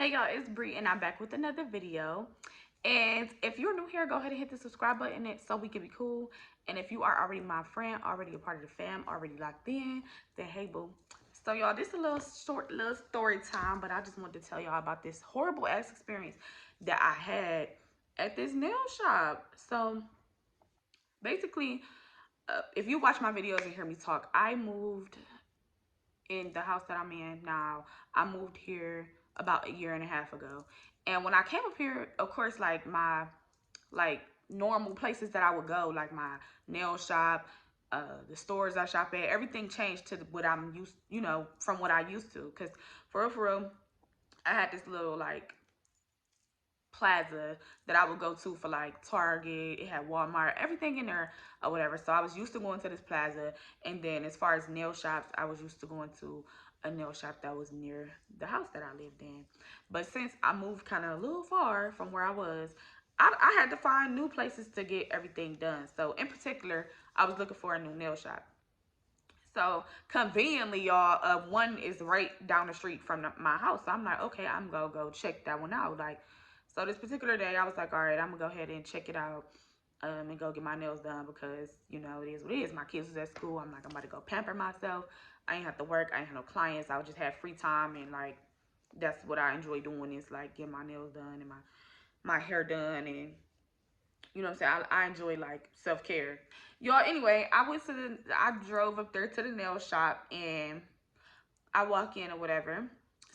Hey y'all, it's Bree and I'm back with another video. And if you're new here, go ahead and hit the subscribe button so we can be cool. And if you are already my friend, already a part of the fam, already locked in, then hey boo. So y'all, this is a little short little story time, but I just wanted to tell y'all about this horrible ass experience that I had at this nail shop. So basically, if you watch my videos and hear me talk, I moved in the house that I'm in now. I moved here about a year and a half ago. And when I came up here, of course, like my normal places that I would go, like my nail shop, the stores I shop at, everything changed to what I'm used, from what I used to. Cause for real, I had this little like plaza that I would go to for like Target. It had Walmart, everything in there or whatever. So I was used to going to this plaza. And then as far as nail shops, I was used to going to a nail shop that was near the house that I lived in. But since I moved kind of a little far from where I was, I had to find new places to get everything done. So in particular, I was looking for a new nail shop. So conveniently, y'all, one is right down the street from my house. So I'm like, okay, I'm gonna go check that one out. Like, so this particular day, I was like, all right, I'm gonna go ahead and check it out, and go get my nails done because it is what it is. My kids was at school. I'm like, I'm about to go pamper myself. I ain't have to work. I ain't have no clients. I would just have free time, and like, that's what I enjoy doing is like getting my nails done and my hair done, and you know what I'm saying? I enjoy like self-care. Y'all, anyway, I drove up there to the nail shop and I walk in or whatever.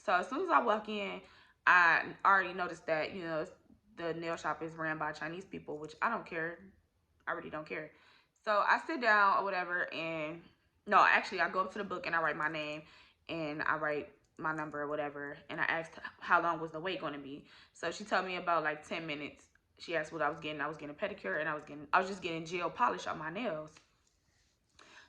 So as soon as I walk in, I already noticed that, the nail shop is ran by Chinese people, which I don't care. I really don't care. So I sit down or whatever and no, actually I go up to the book and I write my name and I write my number or whatever. And I asked how long was the wait going to be. So she told me about like 10 minutes. She asked what I was getting. I was getting a pedicure and I was just getting gel polish on my nails.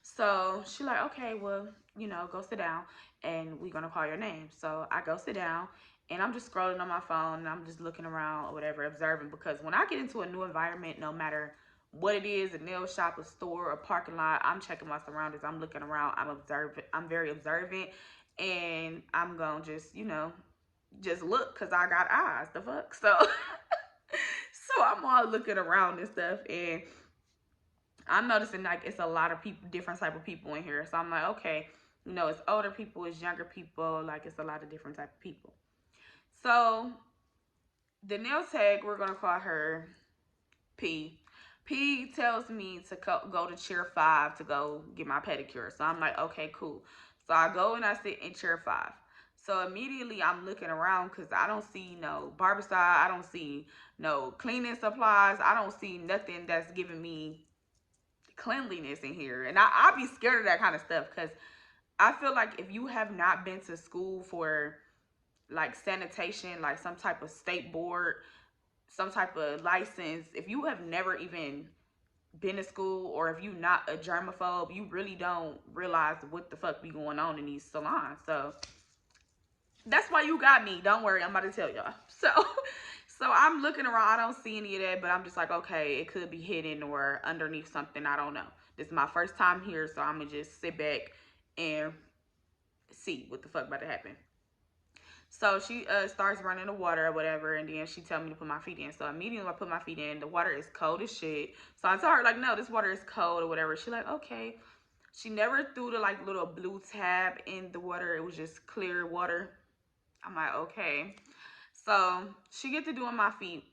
So she like, okay, well, go sit down and we're going to call your name. So I go sit down and I'm just scrolling on my phone and I'm just looking around or whatever, observing, because when I get into a new environment, no matter what it is, a nail shop, a store, a parking lot, I'm checking my surroundings. I'm looking around. I'm observant. I'm very observant, and I'm going to just look because I got eyes, the fuck. So, so I'm all looking around and stuff, and I'm noticing like it's a lot of people, different type of people in here. So I'm like, okay, it's older people, it's younger people, like it's a lot of different type of people. So the nail tag, we're gonna call her P. P tells me to go to chair 5 to go get my pedicure. So I'm like, okay, cool. So I go and I sit in chair 5. So immediately I'm looking around because I don't see no barbicide. I don't see no cleaning supplies. I don't see nothing that's giving me cleanliness in here. And I'll be scared of that kind of stuff because I feel like if you have not been to school for like sanitation, like some type of state board, some type of license, if you have never even been to school, or if you're not a germaphobe, you really don't realize what the fuck be going on in these salons. So that's why you got me. Don't worry, I'm about to tell y'all. So I'm looking around. I don't see any of that, but I'm just like, okay, it could be hidden or underneath something. I don't know. This is my first time here, so I'm gonna just sit back and see what the fuck about to happen. So she starts running the water or whatever, and then she tell me to put my feet in. So immediately I put my feet in. The water is cold as shit. So I told her like, no, this water is cold or whatever. She like, okay. She never threw the like little blue tab in the water. It was just clear water. I'm like, okay. So she get to doing my feet.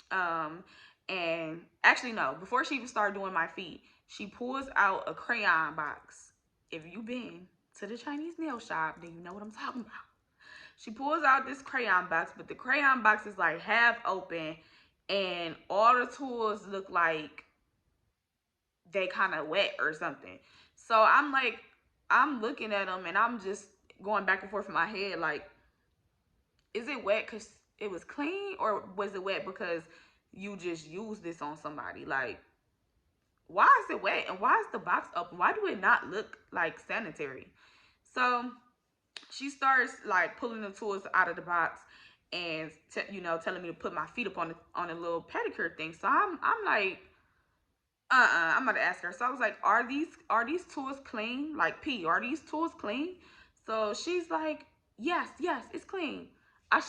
And actually no, before she even started doing my feet, she pulls out a crayon box. If you've been to the Chinese nail shop, then you know what I'm talking about. She pulls out this crayon box, but the crayon box is like half open and all the tools look like they kind of wet or something. So I'm like, I'm looking at them and I'm just going back and forth in my head like, is it wet because it was clean, or was it wet because you just used this on somebody? Like, why is it wet and why is the box open? Why do it not look like sanitary? So she starts like pulling the tools out of the box and telling me to put my feet up on the little pedicure thing. So I'm like, I'm about to ask her. So I was like, are these tools clean? Like, P, are these tools clean? So she's like, yes, it's clean. I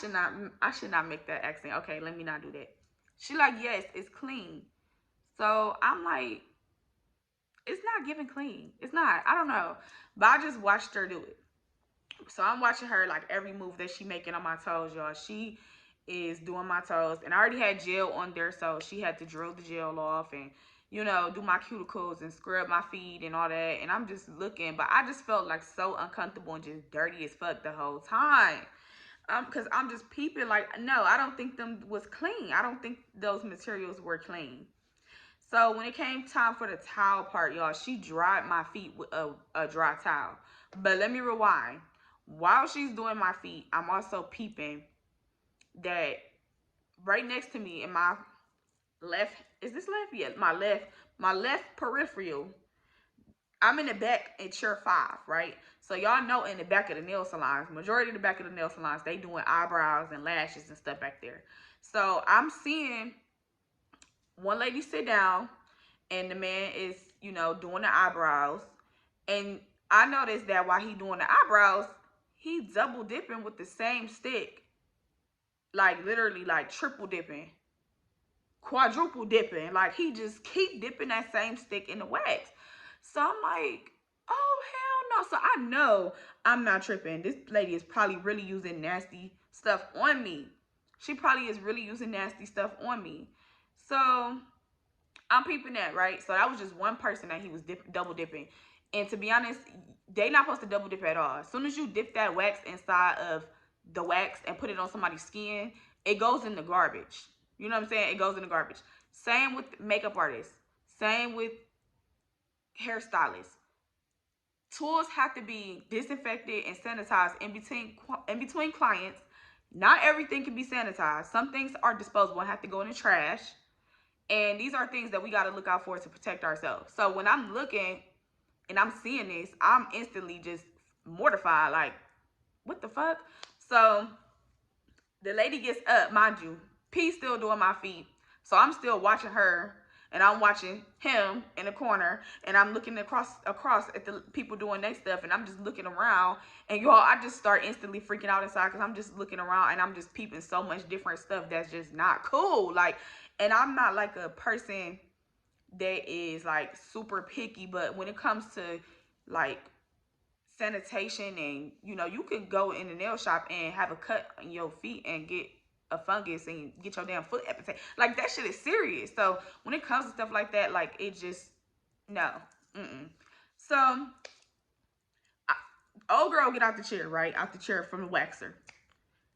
should not make that accent. Okay, let me not do that. She like, yes, it's clean. So I'm like, it's not giving clean. It's not. I don't know. But I just watched her do it. So I'm watching her like every move that she making on my toes, y'all. She is doing my toes, and I already had gel on there, so she had to drill the gel off and do my cuticles and scrub my feet and all that. And I'm just looking, but I just felt like so uncomfortable and just dirty as fuck the whole time. Cause I'm just peeping like, no, I don't think them was clean. I don't think those materials were clean. So when it came time for the towel part, y'all, she dried my feet with a dry towel. But let me rewind. While she's doing my feet, I'm also peeping that right next to me in my left, is this left? Yeah, my left peripheral. I'm in the back in chair 5, right? So y'all know in the back of the nail salons, majority of the back of the nail salons, they doing eyebrows and lashes and stuff back there. So I'm seeing one lady sit down and the man is, doing the eyebrows. And I noticed that while he doing the eyebrows, he double dipping with the same stick. Like literally like triple dipping, quadruple dipping. Like he just keep dipping that same stick in the wax. So I'm like, oh hell no. So I know I'm not tripping. This lady is probably really using nasty stuff on me. She probably is really using nasty stuff on me. So I'm peeping that, right? So that was just one person that he was double dipping. And to be honest, they not supposed to double dip at all. As soon as you dip that wax inside of the wax and put it on somebody's skin, it goes in the garbage. You know what I'm saying? It goes in the garbage. Same with makeup artists. Same with hairstylists. Tools have to be disinfected and sanitized in between clients. Not everything can be sanitized. Some things are disposable and have to go in the trash. And these are things that we got to look out for to protect ourselves. So when I'm looking and I'm seeing this, I'm instantly just mortified. Like, what the fuck? So the lady gets up, mind you. P's still doing my feet. So I'm still watching her. And I'm watching him in the corner. And I'm looking across at the people doing their stuff. And I'm just looking around. And y'all, I just start instantly freaking out inside. Because I'm just looking around. And I'm just peeping so much different stuff that's just not cool. Like, and I'm not like a person that is like super picky, but when it comes to like sanitation and you can go in the nail shop and have a cut on your feet and get a fungus and get your damn foot amputated. Like that shit is serious. So when it comes to stuff like that, like it just no. So old girl get out the chair, right? Out the chair from the waxer.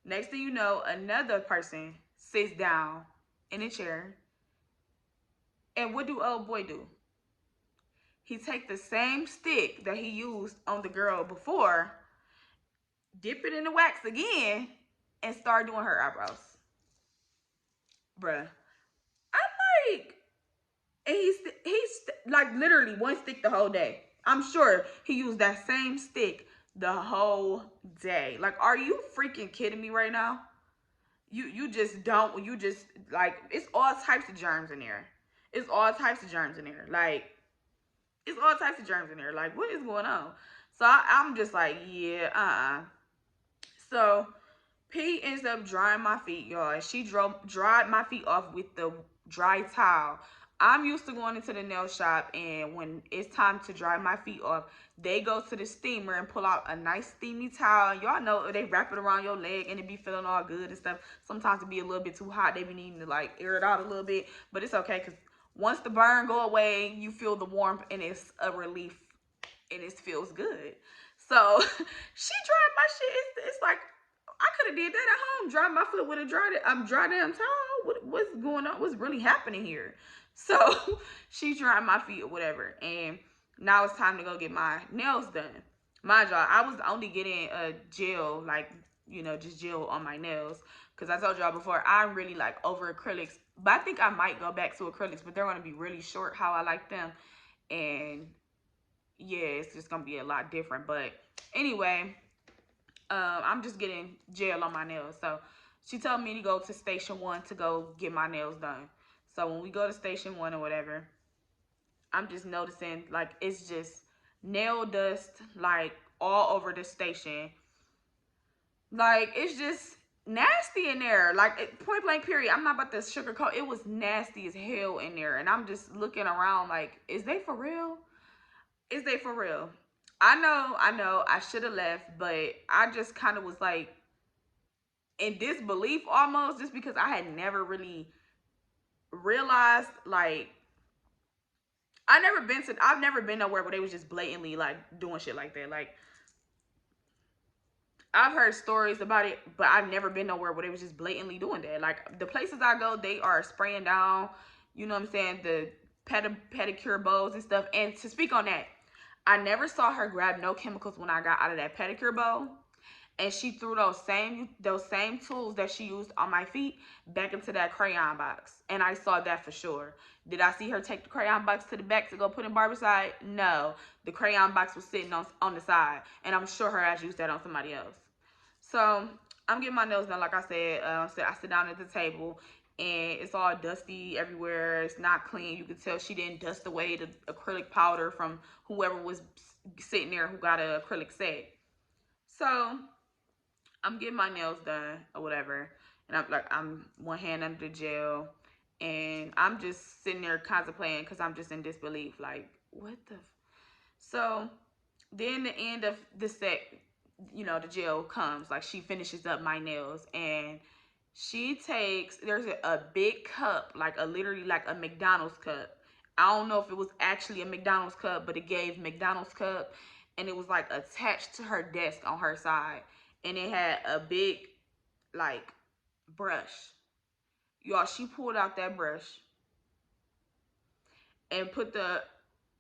Next thing you know, another person sits down in a chair. And what do old boy do? He take the same stick that he used on the girl before, dip it in the wax again, and start doing her eyebrows. Bruh. I'm like, and he's like literally one stick the whole day. I'm sure he used that same stick the whole day. Like, are you freaking kidding me right now? You just don't, you just like, it's all types of germs in there. It's all types of germs in there. Like, it's all types of germs in there. Like, what is going on? So I'm just like, yeah, So P ends up drying my feet, y'all. She dried my feet off with the dry towel. I'm used to going into the nail shop, and when it's time to dry my feet off, they go to the steamer and pull out a nice steamy towel. Y'all know they wrap it around your leg and it be feeling all good and stuff. Sometimes it be a little bit too hot. They be needing to like air it out a little bit, but it's okay because once the burn go away, you feel the warmth and it's a relief and it feels good. So she dried my shit. It's like I could have did that at home. Dried my foot with a dry damn towel. What's going on? What's really happening here? So she dried my feet or whatever. And now it's time to go get my nails done. Mind y'all, I was only getting a gel, like, just gel on my nails. Because I told y'all before, I'm really like over acrylics. But I think I might go back to acrylics, but they're going to be really short how I like them. And yeah, it's just going to be a lot different. But anyway, I'm just getting gel on my nails. So she told me to go to station 1 to go get my nails done. So when we go to station 1 or whatever, I'm just noticing like it's just nail dust like all over the station. Like it's just nasty in there. Like, point blank period. I'm not about to sugarcoat. It was nasty as hell in there. And I'm just looking around like, is they for real? Is they for real? I know, I should have left, but I just kind of was like in disbelief almost, just because I had never really realized, like, I've never been nowhere where they was just blatantly like doing shit like that. Like, I've heard stories about it, but I've never been nowhere where they was just blatantly doing that. Like, the places I go, they are spraying down, you know what I'm saying, the pedicure bowls and stuff. And to speak on that, I never saw her grab no chemicals when I got out of that pedicure bowl. And she threw those same tools that she used on my feet back into that crayon box. And I saw that for sure. Did I see her take the crayon box to the back to go put in Barbicide? No. The crayon box was sitting on the side. And I'm sure her ass used that on somebody else. So I'm getting my nails done, like I said. I sit down at the table, and it's all dusty everywhere. It's not clean. You can tell she didn't dust away the acrylic powder from whoever was sitting there who got an acrylic set. So I'm getting my nails done or whatever, and I'm one hand under the gel, and I'm just sitting there contemplating because I'm just in disbelief, like, what the. So then the end of the set, the gel comes. Like, she finishes up my nails, and there's a big cup, like literally like a McDonald's cup. I don't know if it was actually a McDonald's cup, but it gave McDonald's cup, and it was like attached to her desk on her side, and it had a big like brush. Y'all, she pulled out that brush and put the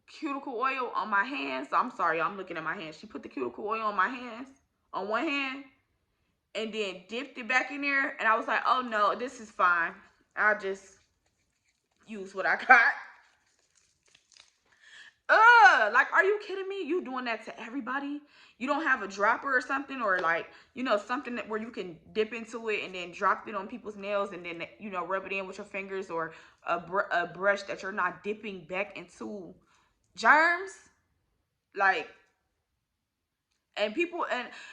cuticle oil on my hands. So I'm sorry, I'm looking at my hands. She put the cuticle oil on my hands on one hand, and then dipped it back in there. And I was like, oh no, this is fine. I'll just use what I got. Like, are you kidding me? You doing that to everybody? You don't have a dropper or something, or like, something where you can dip into it and then drop it on people's nails, and then, rub it in with your fingers, or a brush that you're not dipping back into germs? Like, and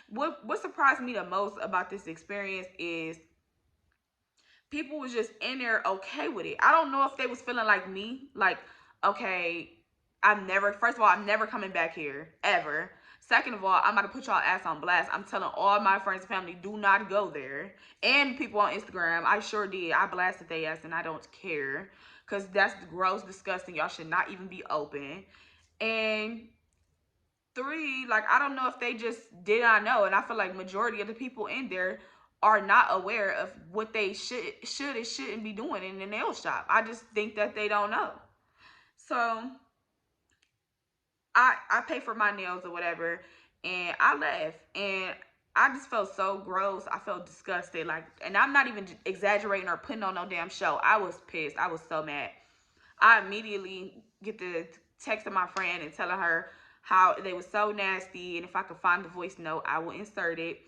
what surprised me the most about this experience is people was just in there okay with it. I don't know if they was feeling like me, like, okay, first of all, I'm never coming back here, ever. Second of all, I'm about to put y'all ass on blast. I'm telling all my friends and family, do not go there. And people on Instagram, I sure did. I blasted their ass, and I don't care. Because that's gross, disgusting. Y'all should not even be open. And three, like, I don't know if they just did not know. And I feel like majority of the people in there are not aware of what they should and shouldn't be doing in the nail shop. I just think that they don't know. So I pay for my nails or whatever, and I left, and I just felt so gross. I felt disgusted, like, and I'm not even exaggerating or putting on no damn show. I was pissed. I was so mad. I immediately get the text of my friend and telling her how they were so nasty, and if I could find the voice note, I will insert it.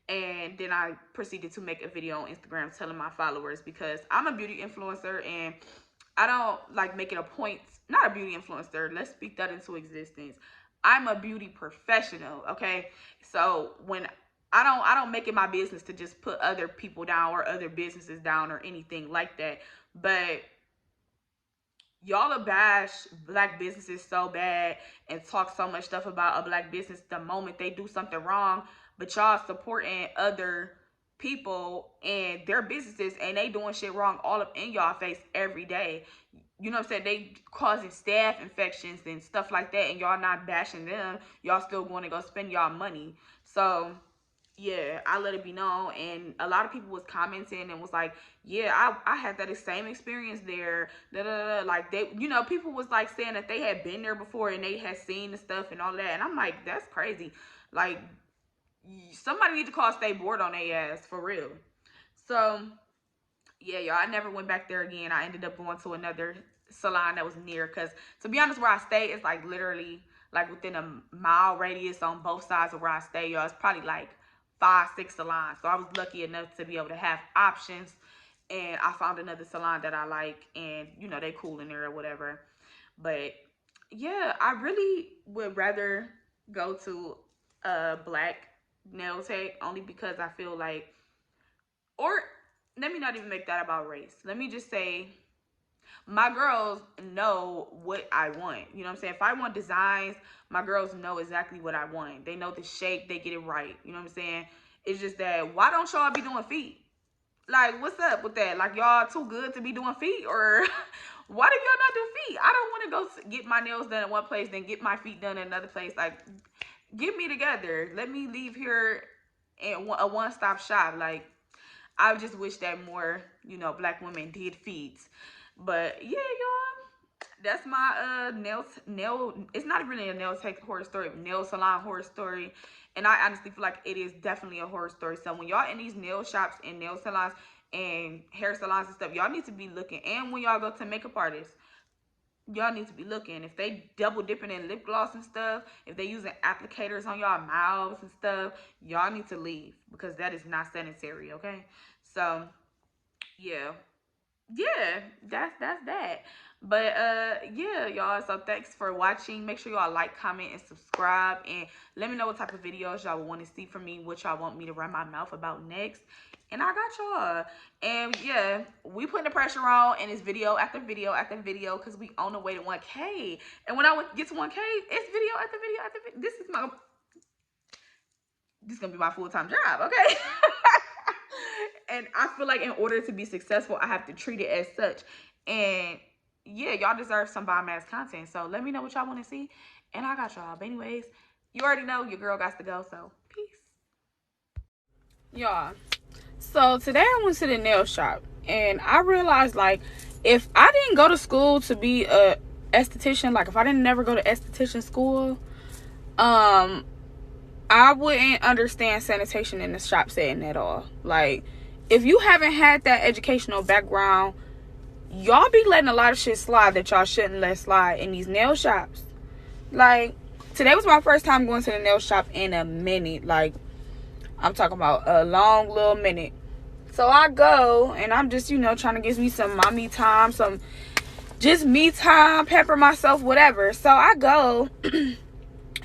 And then I proceeded to make a video on Instagram telling my followers, because I'm a beauty influencer, and I don't like making a point. Not a beauty influencer. Let's speak that into existence. I'm a beauty professional, okay? So when I don't make it my business to just put other people down or other businesses down or anything like that. But y'all bash black businesses so bad and talk so much stuff about a black business the moment they do something wrong, but y'all supporting other people and their businesses, and they doing shit wrong all up in y'all face every day. You know what I'm saying? They causing staph infections and stuff like that, and y'all not bashing them. Y'all still going to go spend y'all money. So yeah, I let it be known, and a lot of people was commenting and was like, yeah, I had that same experience there, da, da, da. Like, they, people was like saying that they had been there before and they had seen the stuff and all that, and I'm like, that's crazy. Like, somebody need to call State Board on their ass, for real. So yeah, y'all, I never went back there again. I ended up going to another salon that was near, because to be honest, where I stay is like literally like within a mile radius on both sides of where I stay, y'all. It's probably like 5-6 salons. So I was lucky enough to be able to have options, and I found another salon that I like, and they cool in there or whatever. But yeah, I really would rather go to a black nail tech, only because I feel like or let me not even make that about race. Let me just say my girls know what I want. You know what I'm saying? If I want designs, my girls know exactly what I want. They know the shape, they get it right. You know what I'm saying? It's just that, why don't y'all be doing feet? Like, what's up with that? Like, y'all too good to be doing feet? Or why do y'all not do feet? I don't want to go get my nails done in one place, then get my feet done in another place. Like, get me together. Let me leave here in a one-stop shop. Like, I just wish that more, you know, black women did feet. But yeah, y'all, that's my nail, it's not really a nail tech horror story, nail salon horror story. And I honestly feel like it is definitely a horror story. So when y'all in these nail shops and nail salons and hair salons and stuff, y'all need to be looking. And when y'all go to makeup artists, y'all need to be looking. If they double dipping in lip gloss and stuff, if they using applicators on y'all mouths and stuff, y'all need to leave, because that is not sanitary. Okay, so yeah, that's that. But yeah, y'all, so thanks for watching. Make sure y'all like, comment, and subscribe, and let me know what type of videos y'all want to see from me, what y'all want me to run my mouth about next, and I got y'all. And yeah, we putting the pressure on, and it's video after video after video, because we on the way to 1K. And when I get to 1K, it's video after video after video. This is gonna be my full-time job, okay? And I feel like in order to be successful, I have to treat it as such. And yeah, y'all deserve some bomb ass content. So let me know what y'all want to see, and I got y'all. But anyways, you already know your girl got to go. So peace, y'all. So today I went to the nail shop, and I realized, like, if I didn't go to school to be a esthetician, like if I didn't never go to esthetician school, I wouldn't understand sanitation in the shop setting at all. Like, if you haven't had that educational background, y'all be letting a lot of shit slide that y'all shouldn't let slide in these nail shops. Like, today was my first time going to the nail shop in a minute. Like, I'm talking about a long little minute. So I go, and I'm just, you know, trying to get me some mommy time, some just me time, pepper myself, whatever. So I go.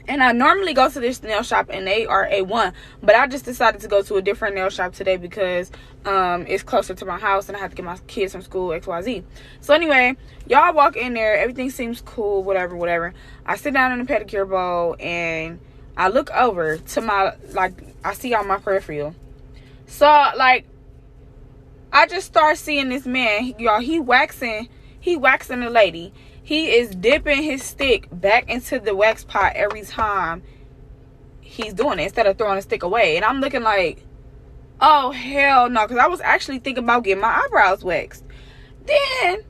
And I normally go to this nail shop and they are A1. But I just decided to go to a different nail shop today because it's closer to my house and I have to get my kids from school, XYZ. So anyway, y'all walk in there. Everything seems cool, whatever. I sit down in the pedicure bowl and I look over to my, like, I see on my peripheral. So, like, I just start seeing this man, y'all, he waxing the lady. He is dipping his stick back into the wax pot every time he's doing it, instead of throwing the stick away. And I'm looking like, oh, hell no. Because I was actually thinking about getting my eyebrows waxed. Then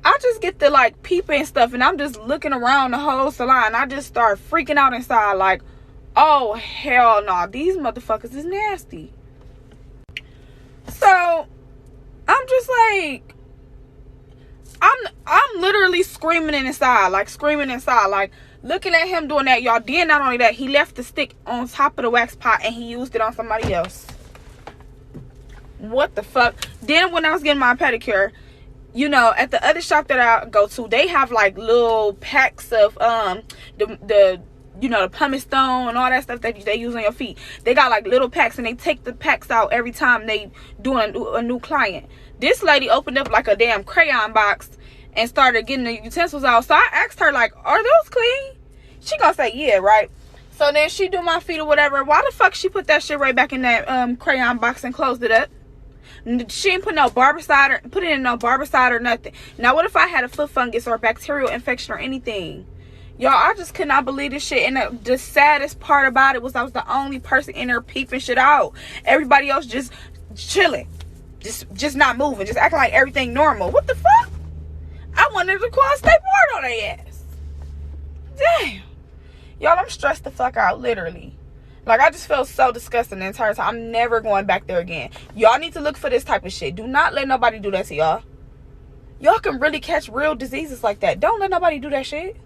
I just get the, like, peeping and stuff. And I'm just looking around the whole salon. I just start freaking out inside like, oh, hell no. These motherfuckers is nasty. So I'm just like, I'm literally screaming inside, like looking at him doing that, y'all. Then not only that, he left the stick on top of the wax pot and he used it on somebody else. What the fuck? Then when I was getting my pedicure, you know, at the other shop that I go to, they have like little packs of the you know, the pumice stone and all that stuff that they use on your feet. They got like little packs, and they take the packs out every time they do a new client. This lady opened up like a damn crayon box and started getting the utensils out. So I asked her, like, are those clean? She gonna say, yeah, right? So then she do my feet or whatever. Why the fuck she put that shit right back in that crayon box and closed it up? She didn't put no put it in no barbicide or nothing. Now, what if I had a foot fungus or a bacterial infection or anything? Y'all, I just could not believe this shit. And the saddest part about it was I was the only person in there peeping shit out. Everybody else just chilling. Just not moving. Just acting like everything normal. What the fuck? I wanted to call state board on their ass. Damn. Y'all, I'm stressed the fuck out, literally. Like, I just felt so disgusting the entire time. I'm never going back there again. Y'all need to look for this type of shit. Do not let nobody do that to y'all. Y'all can really catch real diseases like that. Don't let nobody do that shit.